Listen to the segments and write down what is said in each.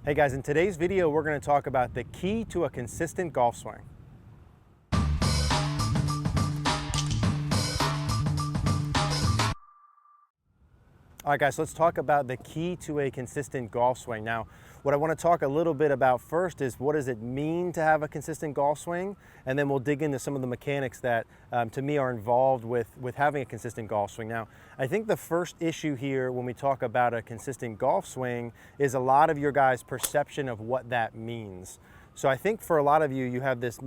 Hey guys, in today's video, we're going to talk about the key to a consistent golf swing. All right guys, let's talk about the key to a consistent golf swing. Now, what I want to talk a little bit about first is what does it mean to have a consistent golf swing? And then we'll dig into some of the mechanics that to me are involved with having a consistent golf swing. Now, I think the first issue here when we talk about a consistent golf swing is a lot of your guys' perception of what that means. So I think for a lot of you, you have this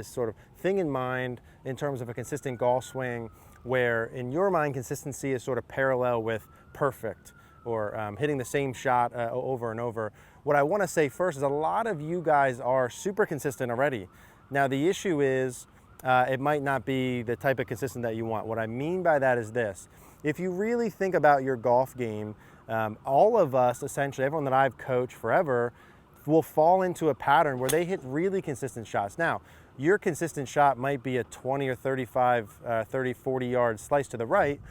sort of thing in mind in terms of a consistent golf swing where in your mind consistency is sort of parallel with perfect or hitting the same shot over and over. What I want to say first is a lot of you guys are super consistent already. Now the issue is it might not be the type of consistent that you want. What I mean by that is this. If you really think about your golf game, all of us, essentially everyone that I've coached forever, will fall into a pattern where they hit really consistent shots. Now, your consistent shot might be a 20 or 35, 30, 40 yard slice to the right,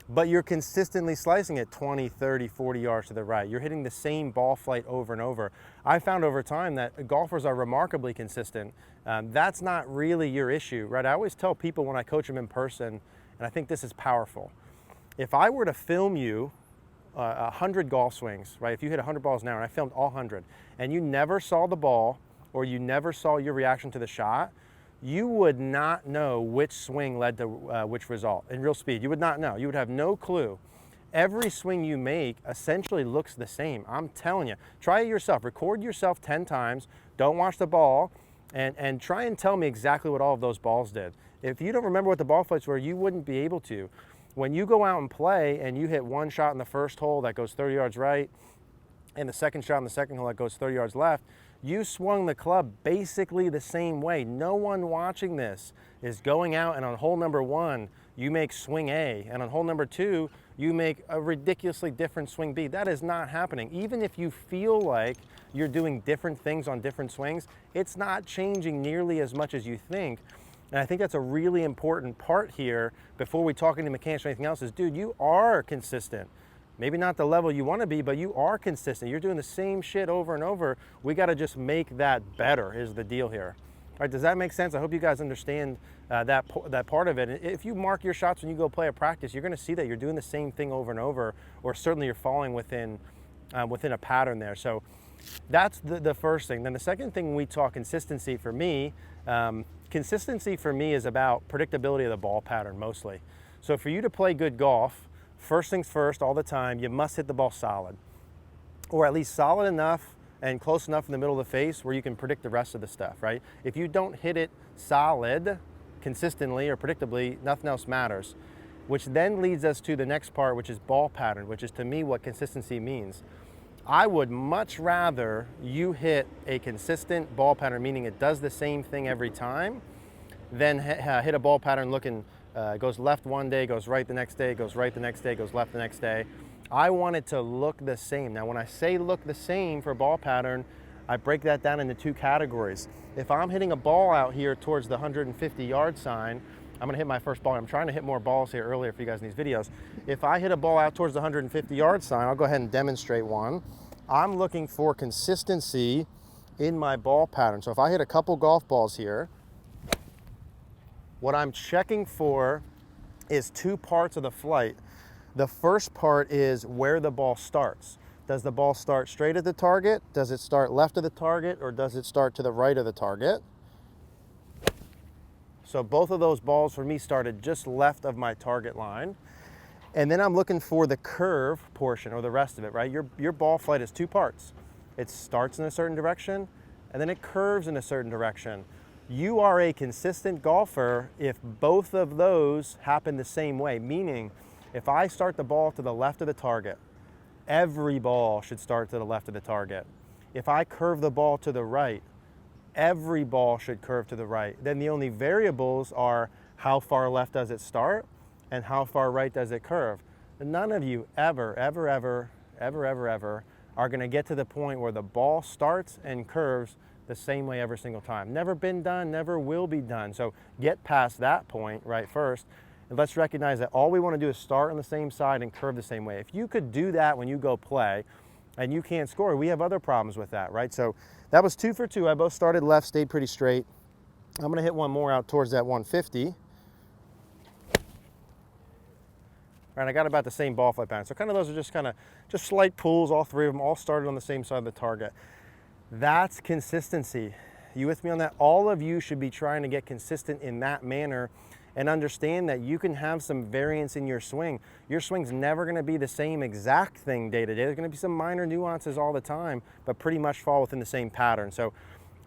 but you're consistently slicing it 20, 30, 40 yards to the right. You're hitting the same ball flight over and over. I found over time that golfers are remarkably consistent. That's not really your issue, right? I always tell people when I coach them in person, and I think this is powerful. If I were to film you 100 golf swings, right? If you hit 100 balls an hour, and I filmed all 100, and you never saw the ball, or you never saw your reaction to the shot, you would not know which swing led to which result in real speed. You would not know. You would have no clue. Every swing you make essentially looks the same. I'm telling you. Try it yourself. Record yourself 10 times. Don't watch the ball, and try and tell me exactly what all of those balls did. If you don't remember what the ball flights were, you wouldn't be able to. When you go out and play and you hit one shot in the first hole that goes 30 yards right, and the second shot in the second hole that goes 30 yards left, you swung the club basically the same way. No one watching this is going out and on hole number 1, you make swing A, and on hole number 2, you make a ridiculously different swing B. That is not happening. Even if you feel like you're doing different things on different swings, it's not changing nearly as much as you think. And I think that's a really important part here before we talk into mechanics or anything else is, dude, you are consistent. Maybe not the level you want to be, but you are consistent. You're doing the same shit over and over. We got to just make that better is the deal here. All right, does that make sense? I hope you guys understand that part of it. If you mark your shots when you go play a practice, you're going to see that you're doing the same thing over and over, or certainly you're falling within a pattern there. So that's the first thing. Then the second thing when we talk consistency for me, is about predictability of the ball pattern mostly. So for you to play good golf, first things first, all the time, you must hit the ball solid, or at least solid enough and close enough in the middle of the face where you can predict the rest of the stuff, right? If you don't hit it solid, consistently or predictably, nothing else matters, which then leads us to the next part, which is ball pattern, which is to me what consistency means. I would much rather you hit a consistent ball pattern, meaning it does the same thing every time, than hit a ball pattern looking goes left one day, goes right the next day, goes right the next day, goes left the next day. I want it to look the same. Now, when I say look the same for ball pattern, I break that down into 2 categories. If I'm hitting a ball out here towards the 150-yard sign, I'm gonna hit my first ball. I'm trying to hit more balls here earlier for you guys in these videos. If I hit a ball out towards the 150-yard sign, I'll go ahead and demonstrate one. I'm looking for consistency in my ball pattern. So if I hit a couple golf balls here, what I'm checking for is 2 parts of the flight. The first part is where the ball starts. Does the ball start straight at the target? Does it start left of the target? Or does it start to the right of the target? So both of those balls for me started just left of my target line. And then I'm looking for the curve portion or the rest of it, right? Your ball flight is 2 parts. It starts in a certain direction and then it curves in a certain direction. You are a consistent golfer if both of those happen the same way, meaning if I start the ball to the left of the target, every ball should start to the left of the target. If I curve the ball to the right, every ball should curve to the right. Then the only variables are how far left does it start and how far right does it curve. None of you ever are going to get to the point where the ball starts and curves the same way every single time. Never been done, never will be done. So get past that point right first. And let's recognize that all we want to do is start on the same side and curve the same way. If you could do that when you go play, and you can't score. We have other problems with that, right? So that was 2 for 2. I both started left, stayed pretty straight. I'm gonna hit one more out towards that 150. Right, I got about the same ball flight pattern. So kind of those are just slight pulls. All three of them all started on the same side of the target. That's consistency. You with me on that? All of you should be trying to get consistent in that manner and understand that you can have some variance in your swing. Your swing's never gonna be the same exact thing day to day. There's gonna be some minor nuances all the time, but pretty much fall within the same pattern. So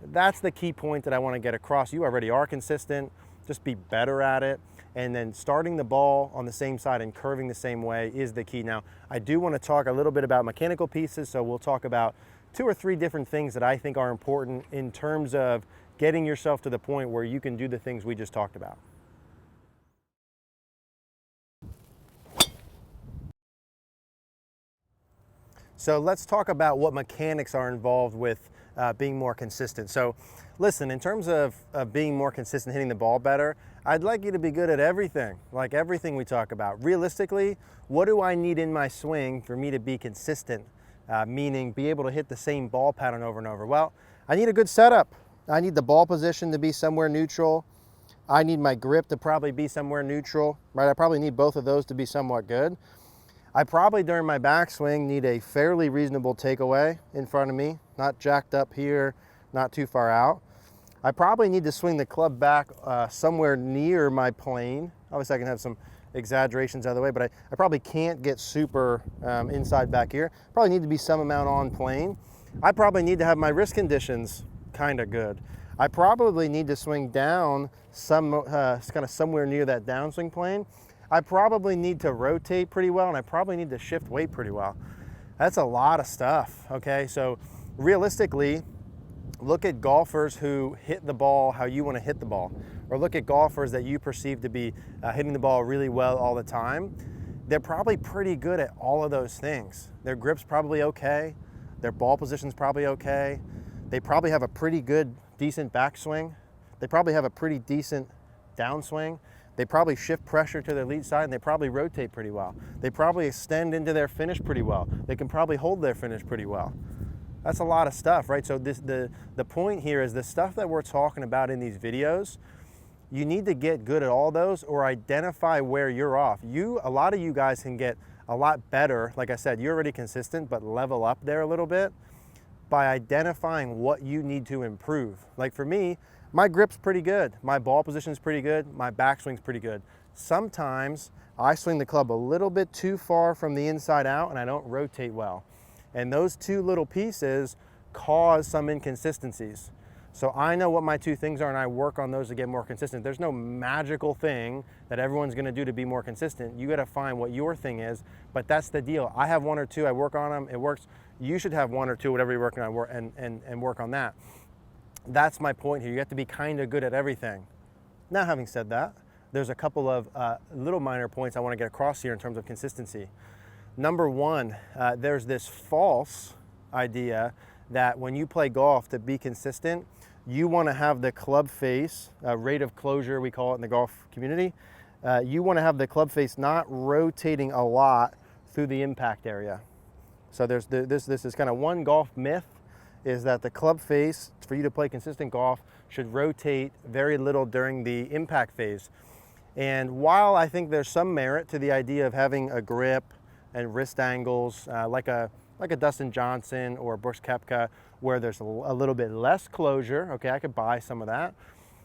that's the key point that I wanna get across. You already are consistent, just be better at it. And then starting the ball on the same side and curving the same way is the key. Now, I do wanna talk a little bit about mechanical pieces, so we'll talk about 2 or 3 different things that I think are important in terms of getting yourself to the point where you can do the things we just talked about. So let's talk about what mechanics are involved with being more consistent. So listen, in terms of being more consistent, hitting the ball better, I'd like you to be good at everything, like everything we talk about. Realistically, what do I need in my swing for me to be consistent? Meaning be able to hit the same ball pattern over and over. Well, I need a good setup. I need the ball position to be somewhere neutral. I need my grip to probably be somewhere neutral, right? I probably need both of those to be somewhat good. I probably during my backswing need a fairly reasonable takeaway in front of me, not jacked up here, not too far out. I probably need to swing the club back somewhere near my plane. Obviously I can have some exaggerations out of the way, but I probably can't get super inside back here. Probably need to be some amount on plane. I probably need to have my wrist conditions kind of good. I probably need to swing down kind of somewhere near that downswing plane. I probably need to rotate pretty well, and I probably need to shift weight pretty well. That's a lot of stuff, okay? So realistically, look at golfers who hit the ball how you want to hit the ball, or look at golfers that you perceive to be hitting the ball really well all the time. They're probably pretty good at all of those things. Their grip's probably okay. Their ball position's probably okay. They probably have a pretty good, decent backswing. They probably have a pretty decent downswing. They probably shift pressure to their lead side, and they probably rotate pretty well. They probably extend into their finish pretty well. They can probably hold their finish pretty well. That's a lot of stuff, right? So the point here is the stuff that we're talking about in these videos, you need to get good at all those or identify where you're off. A lot of you guys can get a lot better. Like I said, you're already consistent, but level up there a little bit by identifying what you need to improve. Like for me, my grip's pretty good. My ball position's pretty good. My backswing's pretty good. Sometimes I swing the club a little bit too far from the inside out and I don't rotate well. And those 2 little pieces cause some inconsistencies. So I know what my 2 things are and I work on those to get more consistent. There's no magical thing that everyone's gonna do to be more consistent. You gotta find what your thing is, but that's the deal. I have 1 or 2, I work on them, it works. You should have 1 or 2, whatever you're working on, and work on that. That's my point here. You have to be kind of good at everything. Now, having said that, there's a couple of little minor points I want to get across here in terms of consistency. Number 1, there's this false idea that when you play golf, to be consistent, you want to have the club face, rate of closure, we call it in the golf community. You want to have the club face not rotating a lot through the impact area. So there's this is kind of one golf myth, is that the club face, for you to play consistent golf, should rotate very little during the impact phase. And while I think there's some merit to the idea of having a grip and wrist angles, like a Dustin Johnson or Brooks Koepka, where there's a little bit less closure, okay, I could buy some of that.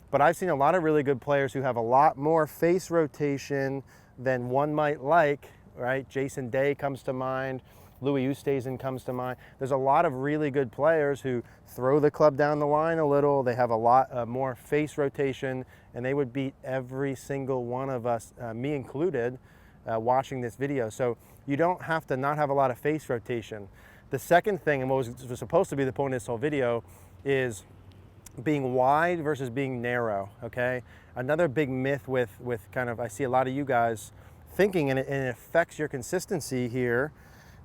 But I've seen a lot of really good players who have a lot more face rotation than one might like, right? Jason Day comes to mind. Louis Oosthuizen comes to mind. There's a lot of really good players who throw the club down the line a little. They have a lot more face rotation, and they would beat every single one of us, me included, watching this video. So you don't have to not have a lot of face rotation. The second thing, and what was supposed to be the point of this whole video, is being wide versus being narrow, okay? Another big myth with kind of, I see a lot of you guys thinking, and it affects your consistency here,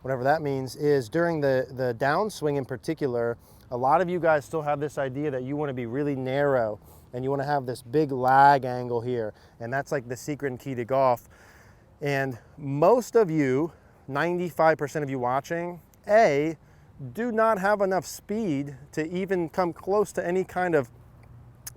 whatever that means, is during the downswing in particular, a lot of you guys still have this idea that you want to be really narrow and you want to have this big lag angle here. And that's like the secret and key to golf. And most of you, 95% of you watching, A, do not have enough speed to even come close to any kind of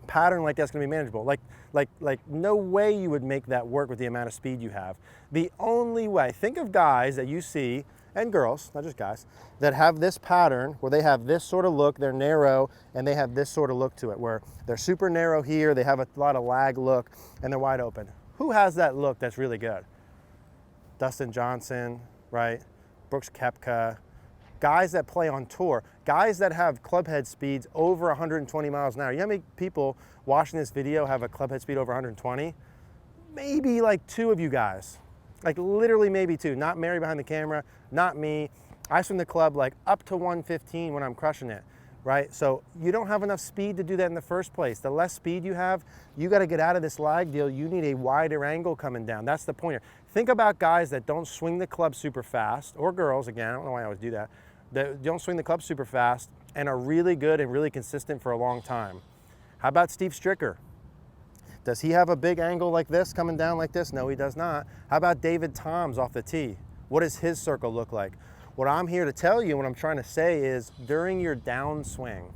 pattern like that's going to be manageable. Like no way you would make that work with the amount of speed you have. The only way, think of guys that you see, and girls, not just guys, that have this pattern where they have this sort of look, they're narrow, and they have this sort of look to it, where they're super narrow here, they have a lot of lag look, and they're wide open. Who has that look that's really good? Dustin Johnson, right? Brooks Koepka, guys that play on tour, guys that have club head speeds over 120 miles an hour. You know how many people watching this video have a club head speed over 120? Maybe like 2 of you guys. Like literally maybe 2. Not Mary behind the camera, not me. I swing the club like up to 115 when I'm crushing it, right? So you don't have enough speed to do that in the first place. The less speed you have, you got to get out of this lag deal. You need a wider angle coming down. That's the point here. Think about guys that don't swing the club super fast, or girls, again, I don't know why I always do that, that don't swing the club super fast and are really good and really consistent for a long time. How about Steve Stricker? Does he have a big angle like this coming down like this? No, he does not. How about David Toms off the tee? What does his circle look like? What I'm here to tell you, what I'm trying to say is during your downswing,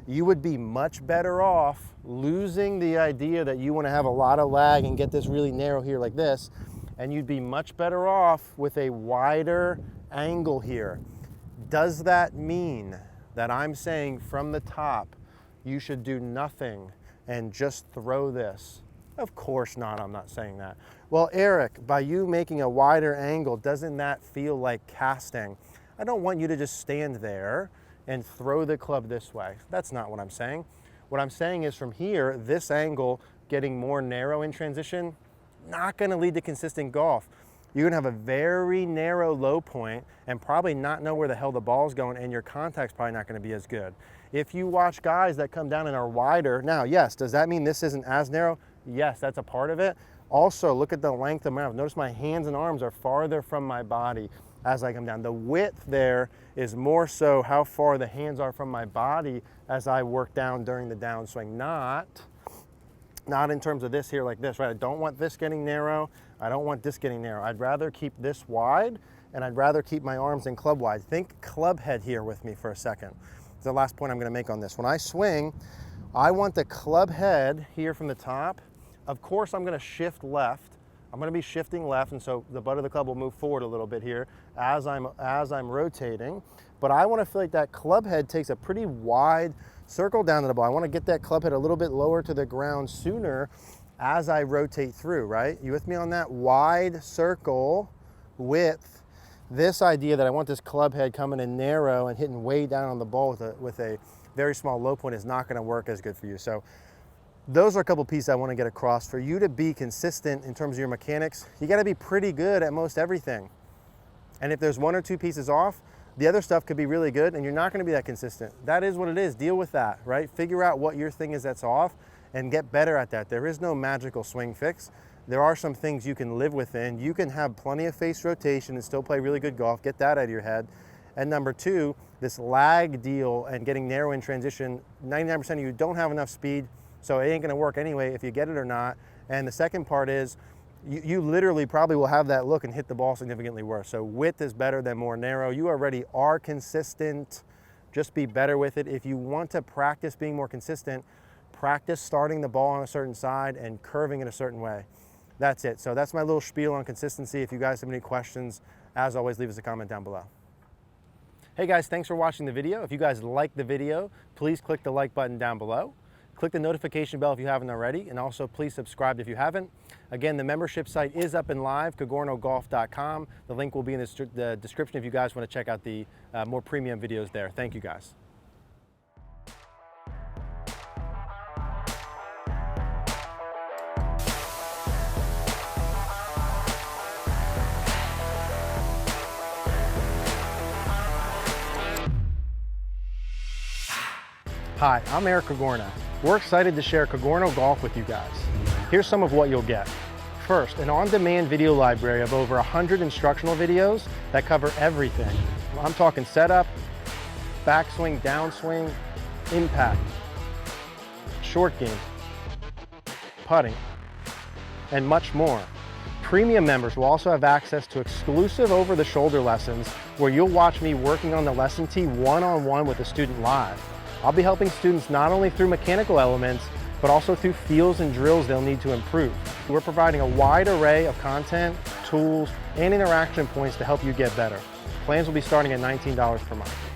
you would be much better off losing the idea that you want to have a lot of lag and get this really narrow here like this, and you'd be much better off with a wider angle here. Does that mean that I'm saying from the top you should do nothing and just throw this? Of course not, I'm not saying that. Well, Eric, by you making a wider angle, doesn't that feel like casting? I don't want you to just stand there and throw the club this way. That's not what I'm saying. What I'm saying is from here, this angle getting more narrow in transition, not gonna lead to consistent golf. You're gonna have a very narrow low point and probably not know where the hell the ball's going, and your contact's probably not gonna be as good. If you watch guys that come down and are wider, now yes, does that mean this isn't as narrow? Yes, that's a part of it. Also, look at the length of my arms. Notice my hands and arms are farther from my body as I come down. The width there is more so how far the hands are from my body as I work down during the downswing, not in terms of this here like this, right? I don't want this getting narrow. I don't want this getting narrow. I'd rather keep this wide, and I'd rather keep my arms in club wide. Think club head here with me for a second. It's the last point I'm gonna make on this. When I swing, I want the club head here from the top. Of course, I'm gonna shift left. I'm gonna be shifting left, and so the butt of the club will move forward a little bit here as I'm rotating. But I wanna feel like that club head takes a pretty wide circle down to the ball. I wanna get that club head a little bit lower to the ground sooner as I rotate through, right? You with me on that? Wide circle width. This idea that I want this club head coming in narrow and hitting way down on the ball with a very small low point is not gonna work as good for you. So those are a couple pieces I want to get across. For you to be consistent in terms of your mechanics, you got to be pretty good at most everything. And if there's 1 or 2 pieces off, the other stuff could be really good and you're not going to be that consistent. That is what it is. Deal with that, right? Figure out what your thing is that's off and get better at that. There is no magical swing fix. There are some things you can live within. You can have plenty of face rotation and still play really good golf. Get that out of your head. And number 2, this lag deal and getting narrow in transition, 99% of you don't have enough speed, so it ain't gonna work anyway if you get it or not. And the second part is, you literally probably will have that look and hit the ball significantly worse. So width is better than more narrow. You already are consistent, just be better with it. If you want to practice being more consistent, practice starting the ball on a certain side and curving it a certain way. That's it. So that's my little spiel on consistency. If you guys have any questions, as always, leave us a comment down below. Hey guys, thanks for watching the video. If you guys liked the video, please click the like button down below. Click the notification bell if you haven't already, and also please subscribe if you haven't. Again, the membership site is up and live, cogornogolf.com. The link will be in the description if you guys want to check out the more premium videos there. Thank you guys. Hi, I'm Eric Cogorno. We're excited to share Cogorno Golf with you guys. Here's some of what you'll get. First, an on-demand video library of over 100 instructional videos that cover everything. I'm talking setup, backswing, downswing, impact, short game, putting, and much more. Premium members will also have access to exclusive over-the-shoulder lessons where you'll watch me working on the lesson tee one-on-one with a student live. I'll be helping students not only through mechanical elements, but also through feels and drills they'll need to improve. We're providing a wide array of content, tools, and interaction points to help you get better. Plans will be starting at $19 per month.